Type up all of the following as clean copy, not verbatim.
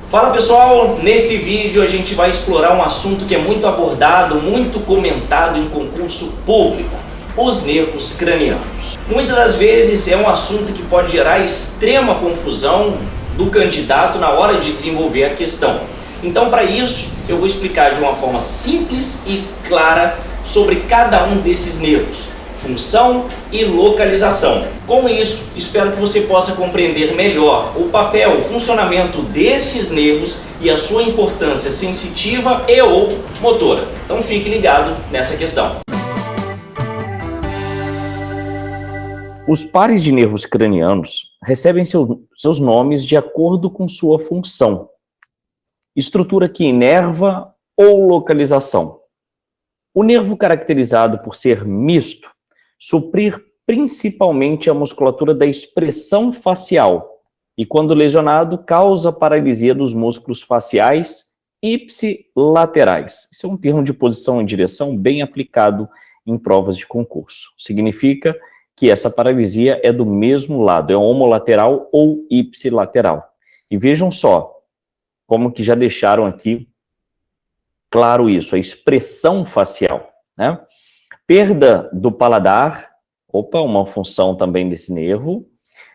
Fala pessoal, nesse vídeo a gente vai explorar um assunto que é muito abordado, muito comentado em concurso público, os nervos cranianos. Muitas das vezes é um assunto que pode gerar extrema confusão do candidato na hora de desenvolver a questão. Então, para isso, eu vou explicar de uma forma simples e clara sobre cada um desses nervos, função e localização. Com isso, espero que você possa compreender melhor o papel, o funcionamento destes nervos e a sua importância sensitiva e ou motora. Então fique ligado nessa questão. Os pares de nervos cranianos recebem seus nomes de acordo com sua função, estrutura que inerva ou localização. O nervo caracterizado por ser misto, suprir principalmente a musculatura da expressão facial e, quando lesionado, causa paralisia dos músculos faciais ipsilaterais. Esse é um termo de posição e direção bem aplicado em provas de concurso. Significa que essa paralisia é do mesmo lado, é homolateral ou ipsilateral. E vejam só, como que já deixaram aqui claro isso, a expressão facial, né? Perda do paladar, uma função também desse nervo,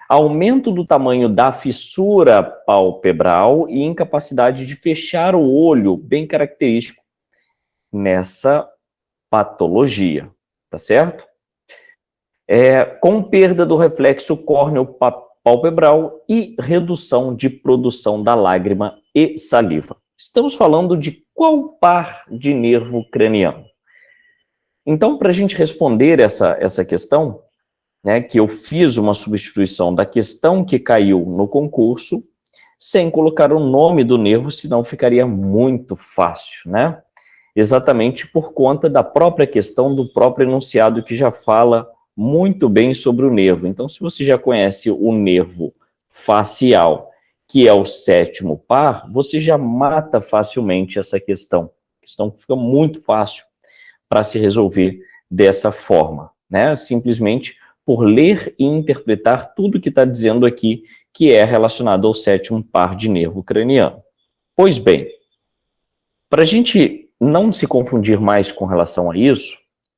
aumento do tamanho da fissura palpebral e incapacidade de fechar o olho, bem característico nessa patologia, tá certo? Com perda do reflexo córneo-palpebral e redução de produção da lágrima e saliva. Estamos falando de qual par de nervo craniano? Então, para a gente responder essa questão, né, que eu fiz uma substituição da questão que caiu no concurso, sem colocar o nome do nervo, senão ficaria muito fácil, né? Exatamente por conta da própria questão, do próprio enunciado, que já fala muito bem sobre o nervo. Então, se você já conhece o nervo facial, que é o sétimo par, você já mata facilmente essa questão. A questão fica muito fácil para se resolver dessa forma, né? Simplesmente por ler e interpretar tudo que está dizendo aqui, que é relacionado ao sétimo par de nervo craniano. Pois bem, para a gente não se confundir mais com relação a isso,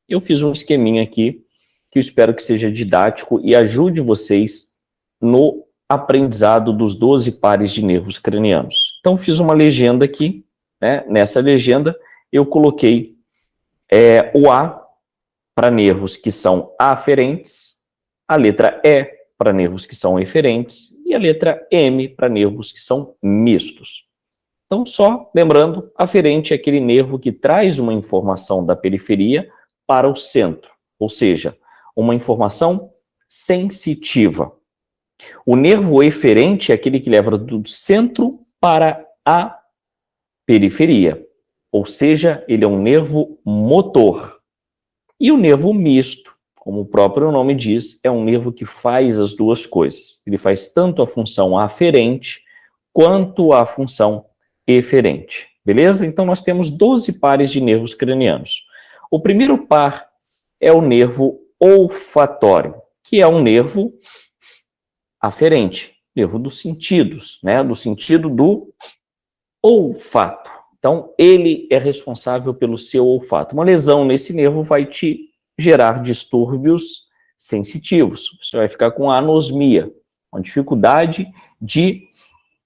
eu fiz um esqueminha aqui, que eu espero que seja didático e ajude vocês no aprendizado dos 12 pares de nervos cranianos. Então, fiz uma legenda aqui, né? Nessa legenda, eu coloquei o A para nervos que são aferentes, a letra E para nervos que são eferentes e a letra M para nervos que são mistos. Então, só lembrando, aferente é aquele nervo que traz uma informação da periferia para o centro, ou seja, uma informação sensitiva. O nervo eferente é aquele que leva do centro para a periferia, ou seja, ele é um nervo motor. E o nervo misto, como o próprio nome diz, é um nervo que faz as duas coisas. Ele faz tanto a função aferente quanto a função eferente. Beleza? Então nós temos 12 pares de nervos cranianos. O primeiro par é o nervo olfatório, que é um nervo aferente, nervo dos sentidos, né? Do sentido do olfato. Então, ele é responsável pelo seu olfato. Uma lesão nesse nervo vai te gerar distúrbios sensitivos. Você vai ficar com anosmia, uma dificuldade de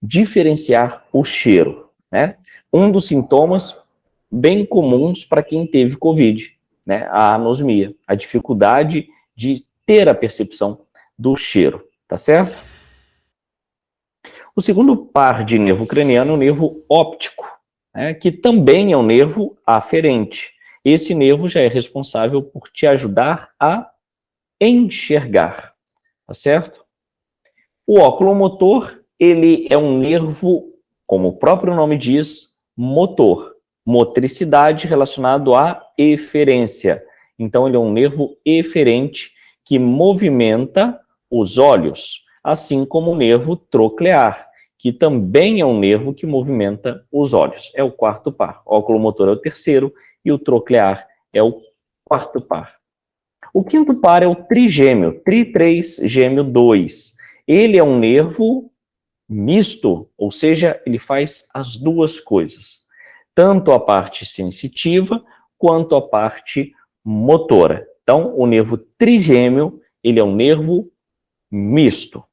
diferenciar o cheiro, né? Um dos sintomas bem comuns para quem teve Covid, né? A anosmia, a dificuldade de ter a percepção do cheiro, tá certo? O segundo par de nervo craniano é o nervo óptico, né, que também é um nervo aferente. Esse nervo já é responsável por te ajudar a enxergar, tá certo? O oculomotor, ele é um nervo, como o próprio nome diz, motor. Motricidade relacionado à eferência. Então, ele é um nervo eferente que movimenta os olhos, assim como o nervo troclear, que também é um nervo que movimenta os olhos. É o quarto par. O oculomotor é o terceiro e o troclear é o quarto par. O quinto par é o trigêmeo, tri 3, gêmeo 2. Ele é um nervo misto, ou seja, ele faz as duas coisas, tanto a parte sensitiva quanto a parte motora. Então, o nervo trigêmeo, ele é um nervo misto.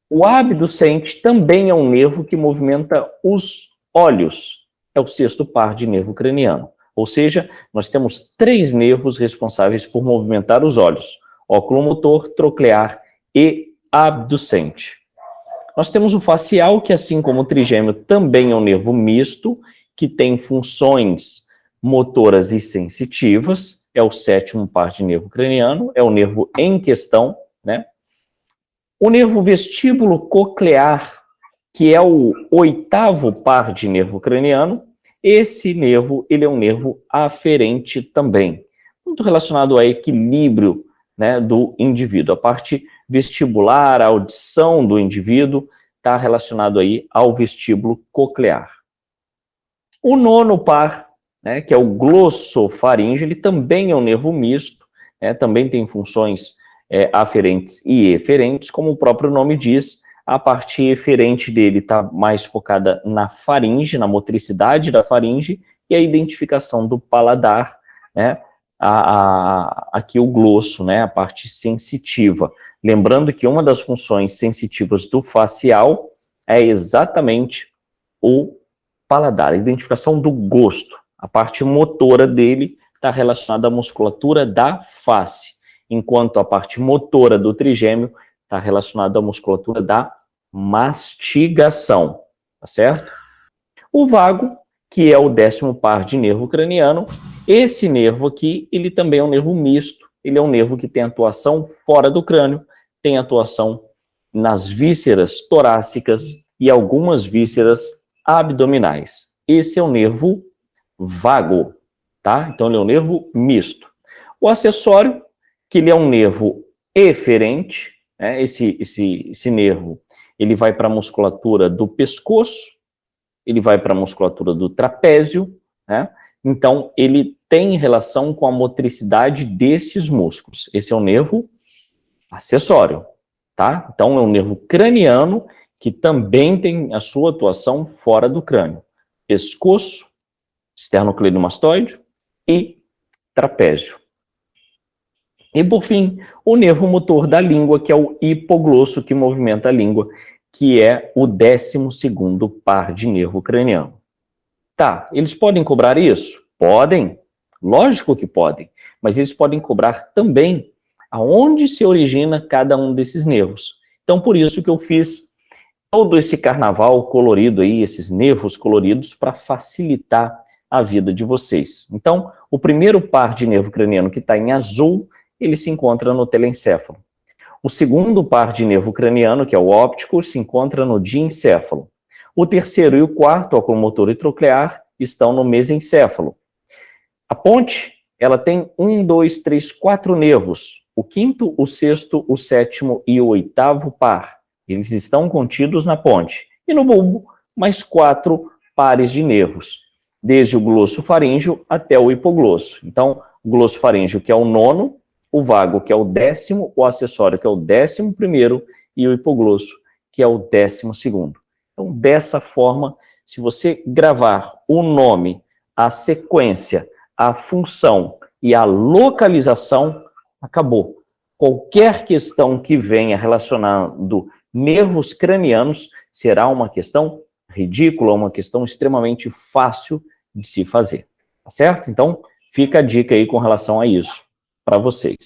O abducente também é um nervo que movimenta os olhos. É o sexto par de nervo craniano. Ou seja, nós temos 3 nervos responsáveis por movimentar os olhos: oculomotor, troclear e abducente. Nós temos o facial, que assim como o trigêmeo também é um nervo misto, que tem funções motoras e sensitivas, é o 7º par de nervo craniano, é o nervo em questão, né? O nervo vestíbulo coclear, que é o 8º par de nervo craniano, esse nervo, ele é um nervo aferente também, muito relacionado ao equilíbrio, né, do indivíduo. A parte vestibular, a audição do indivíduo, está relacionado aí ao vestíbulo coclear. O 9º par, né, que é o glossofaríngeo, ele também é um nervo misto, né, também tem funções aferentes e eferentes, como o próprio nome diz. A parte eferente dele está mais focada na faringe, na motricidade da faringe e a identificação do paladar, né, aqui o glosso, né, a parte sensitiva. Lembrando que uma das funções sensitivas do facial é exatamente o paladar, a identificação do gosto. A parte motora dele está relacionada à musculatura da face, enquanto a parte motora do trigêmeo está relacionada à musculatura da mastigação, tá certo? O vago, que é o 10º par de nervo craniano, esse nervo aqui, ele também é um nervo misto, ele é um nervo que tem atuação fora do crânio, tem atuação nas vísceras torácicas e algumas vísceras abdominais. Esse é o nervo vago, tá? Então ele é um nervo misto. O acessório, que ele é um nervo eferente, né? Esse nervo, ele vai para a musculatura do pescoço, ele vai para a musculatura do trapézio, né? Então ele tem relação com a motricidade destes músculos. Esse é um nervo acessório, tá? Então é um nervo craniano que também tem a sua atuação fora do crânio. Pescoço, esternocleidomastoide e trapézio. E, por fim, o nervo motor da língua, que é o hipoglosso, que movimenta a língua, que é o 12º par de nervo craniano. Tá, eles podem cobrar isso? Podem, lógico que podem, mas eles podem cobrar também aonde se origina cada um desses nervos. Então, por isso que eu fiz todo esse carnaval colorido aí, esses nervos coloridos, para facilitar a vida de vocês. Então, o primeiro par de nervo craniano que está em azul, ele se encontra no telencéfalo. O segundo par de nervo craniano, que é o óptico, se encontra no diencéfalo. O terceiro e o quarto, oculomotor e troclear, estão no mesencéfalo. A ponte, ela tem 1, 2, 3, 4 nervos. O quinto, o sexto, o sétimo e o 8º par. Eles estão contidos na ponte. E no bulbo, mais 4 pares de nervos, desde o glossofaríngeo até o hipoglosso. Então, o glossofaríngeo, que é o 9º, o vago, que é o 10º, o acessório, que é o 11º, e o hipoglosso, que é o 12º. Então, dessa forma, se você gravar o nome, a sequência, a função e a localização, acabou. Qualquer questão que venha relacionando nervos cranianos será uma questão ridícula, uma questão extremamente fácil de se fazer, tá certo? Então, fica a dica aí com relação a isso para vocês.